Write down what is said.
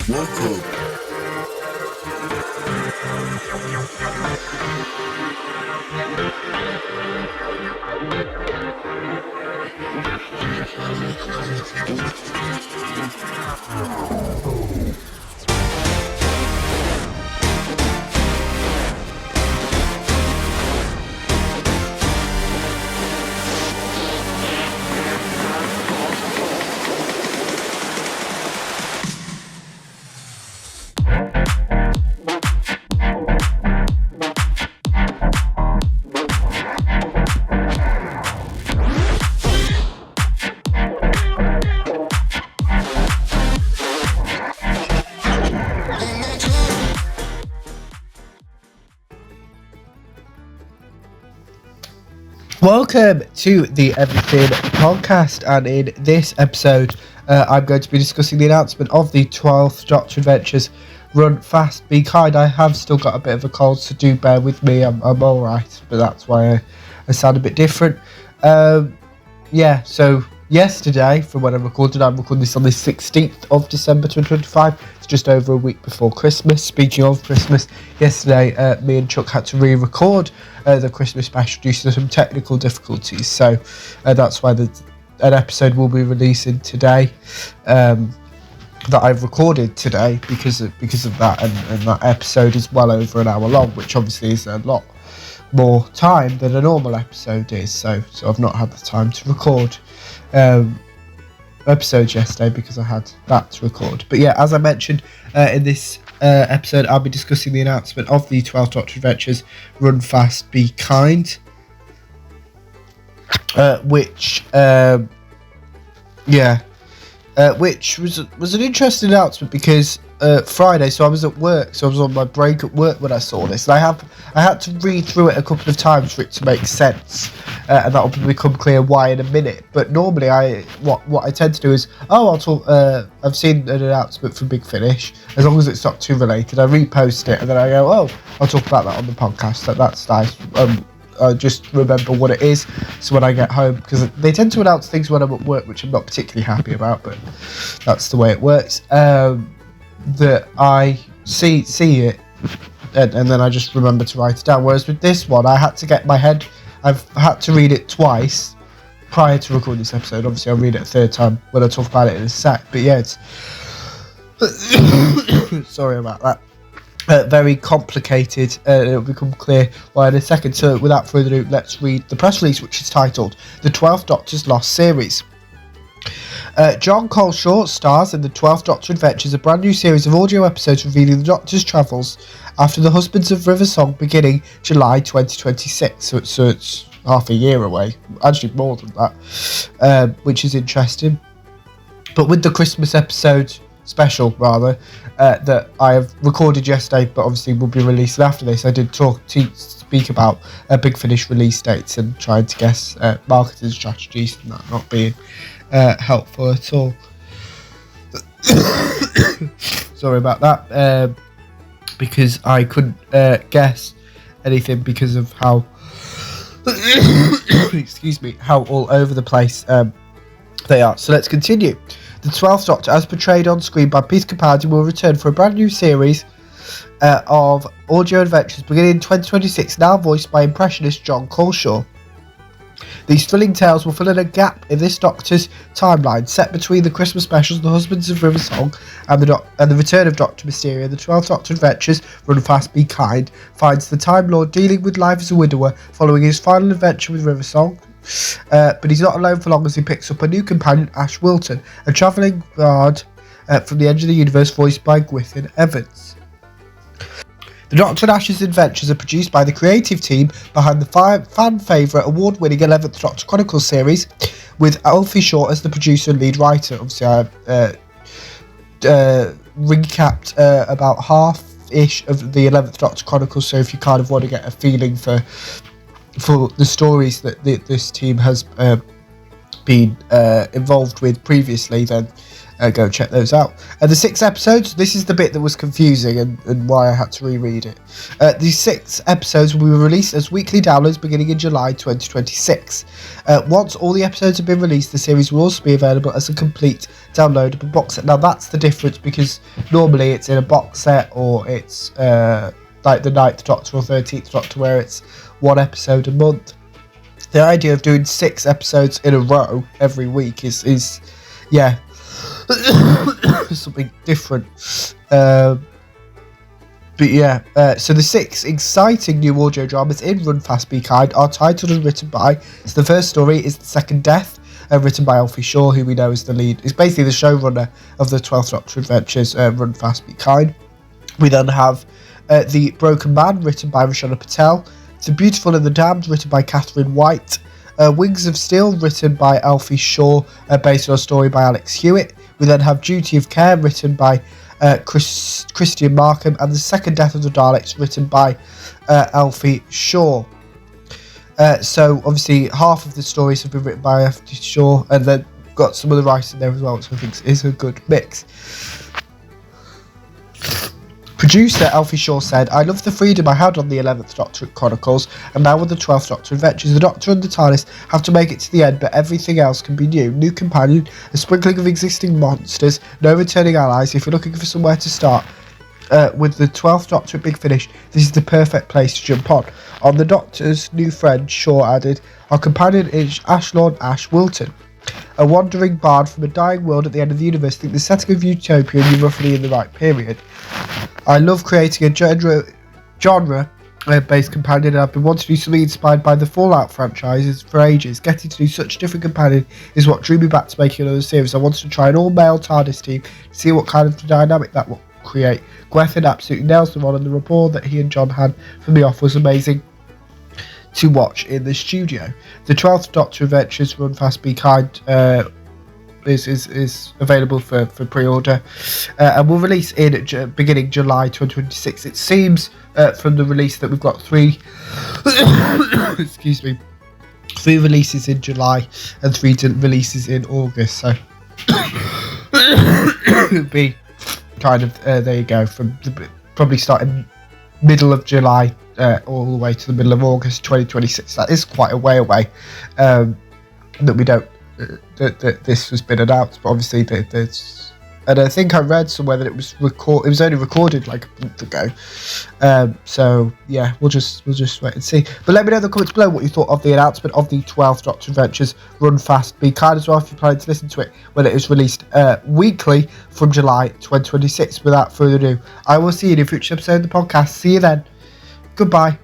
Welcome. Welcome to the Everything Podcast, and in this episode I'm going to be discussing the announcement of the 12th Doctor Adventures Run Fast, Be Kind. I have still got a bit of a cold, so do bear with me. I'm alright, but that's why I sound a bit different. So yesterday, from when I'm recording this on the 16th of December 2025. It's just over a week before Christmas. Speaking of Christmas, yesterday me and Chuck had to re-record the Christmas special due to some technical difficulties. So that's why an episode will be releasing today that I've recorded today because of that, and that episode is well over an hour long, which obviously is a lot more time than a normal episode is. So I've not had the time to record episodes yesterday because I had that to record. But yeah, as I mentioned in this episode, I'll be discussing the announcement of the 12th Doctor Adventures Run Fast, Be Kind, which was an interesting announcement because Friday, so I was at work, so I was on my break at work when I saw this, and I had to read through it a couple of times for it to make sense, and that will become clear why in a minute. But normally, what I tend to do is, I'll talk. I've seen an announcement from Big Finish, as long as it's not too related, I repost it, and then I go, I'll talk about that on the podcast. That's nice. I just remember what it is, so when I get home, because they tend to announce things when I'm at work, which I'm not particularly happy about, but that's the way it works. That I see it, and then I just remember to write it down. Whereas with this one, I've had to read it twice prior to recording this episode. Obviously, I'll read it a third time when I talk about it in a sec. But yeah, it's sorry about that. Very complicated. It'll become clear why in a second. So without further ado, let's read the press release, which is titled "The 12th Doctor's Lost Series." John Coleshaw stars in the 12th Doctor Adventures, a brand new series of audio episodes revealing the Doctor's travels after the Husbands of River Song, beginning July 2026. So it's half a year away, actually more than that, which is interesting. But with the Christmas episode special, rather, that I have recorded yesterday, but obviously will be released after this, I did speak about Big Finish release dates and trying to guess marketing strategies, and that not being helpful at all. Sorry about that, because I couldn't guess anything because of how how all over the place they are. So let's continue. The 12th Doctor, as portrayed on screen by Peter Capaldi, will return for a brand new series of audio adventures beginning in 2026, now voiced by impressionist John Coleshaw. These thrilling tales will fill in a gap in this Doctor's timeline, set between the Christmas specials, The Husbands of River Song, and the return of Doctor Mysterio. The 12th Doctor Adventures Run Fast, Be Kind finds the Time Lord dealing with life as a widower following his final adventure with River Song. But he's not alone for long, as he picks up a new companion, Ash Wilton, a travelling bard from the edge of the universe, voiced by Griffin Evans. The Doctor and Ash's adventures are produced by the creative team behind the fan favourite, award-winning 11th Doctor Chronicles series, with Alfie Shaw as the producer and lead writer. Obviously, I recapped about half-ish of the 11th Doctor Chronicles, so if you kind of want to get a feeling for the stories that this team has been involved with previously, then go check those out. The 6 episodes, this is the bit that was confusing and why I had to reread it. These 6 episodes will be released as weekly downloads beginning in July 2026. Once all the episodes have been released, the series will also be available as a complete downloadable box set. Now that's the difference, because normally it's in a box set, or it's like the 9th Doctor or 13th Doctor, where it's one episode a month. The idea of doing 6 episodes in a row every week is something different. But yeah, so the 6 exciting new audio dramas in Run Fast Be Kind are titled and written by. So the first story is The Second Death, written by Alfie Shaw, who we know is the lead. It's basically the showrunner of the 12th Doctor Adventures, Run Fast Be Kind. We then have The Broken Man, written by Rashona Patel. The Beautiful and the Damned, written by Catherine White. Wings of Steel, written by Alfie Shaw, based on a story by Alex Hewitt. We then have Duty of Care, written by Christian Markham, and The Second Death of the Daleks, written by Alfie Shaw. So obviously half of the stories have been written by Alfie Shaw, and then got some of the writing there as well, which I think is a good mix. Producer Alfie Shaw said, "I love the freedom I had on the 11th Doctor Chronicles, and now with the 12th Doctor Adventures, the Doctor and the TARDIS have to make it to the end, but everything else can be new. New companion, a sprinkling of existing monsters, no returning allies. If you're looking for somewhere to start with the 12th Doctor at Big Finish, this is the perfect place to jump on." On the Doctor's new friend, Shaw added, "Our companion is Ashlorn Ash Wilton, a wandering bard from a dying world at the end of the universe. I think the setting of Utopia and you're roughly in the right period. I love creating a genre-based companion, and I've been wanting to do something inspired by the Fallout franchises for ages. Getting to do such a different companion is what drew me back to making another series. I wanted to try an all-male TARDIS team to see what kind of dynamic that will create. Gwethin absolutely nails the role, and the rapport that he and John had from the off was amazing to watch in the studio. The 12th Doctor Adventures Run Fast Be Kind is available for pre-order, and will release in beginning July 2026. It seems from the release that we've got 3 3 releases in July and 3 releases in August, so it'll be kind of there you go, from probably starting middle of July all the way to the middle of August 2026. That is quite a way away, that we don't that this has been announced, but obviously there's, and I think I read somewhere that it was only recorded like a month ago, so yeah, we'll just wait and see. But let me know in the comments below what you thought of the announcement of the 12th Doctor Adventures Run Fast Be Kind as well, if you're planning to listen to it when it is released weekly from July 2026. Without further ado, I will see you in a future episode of the podcast. See you then. Goodbye.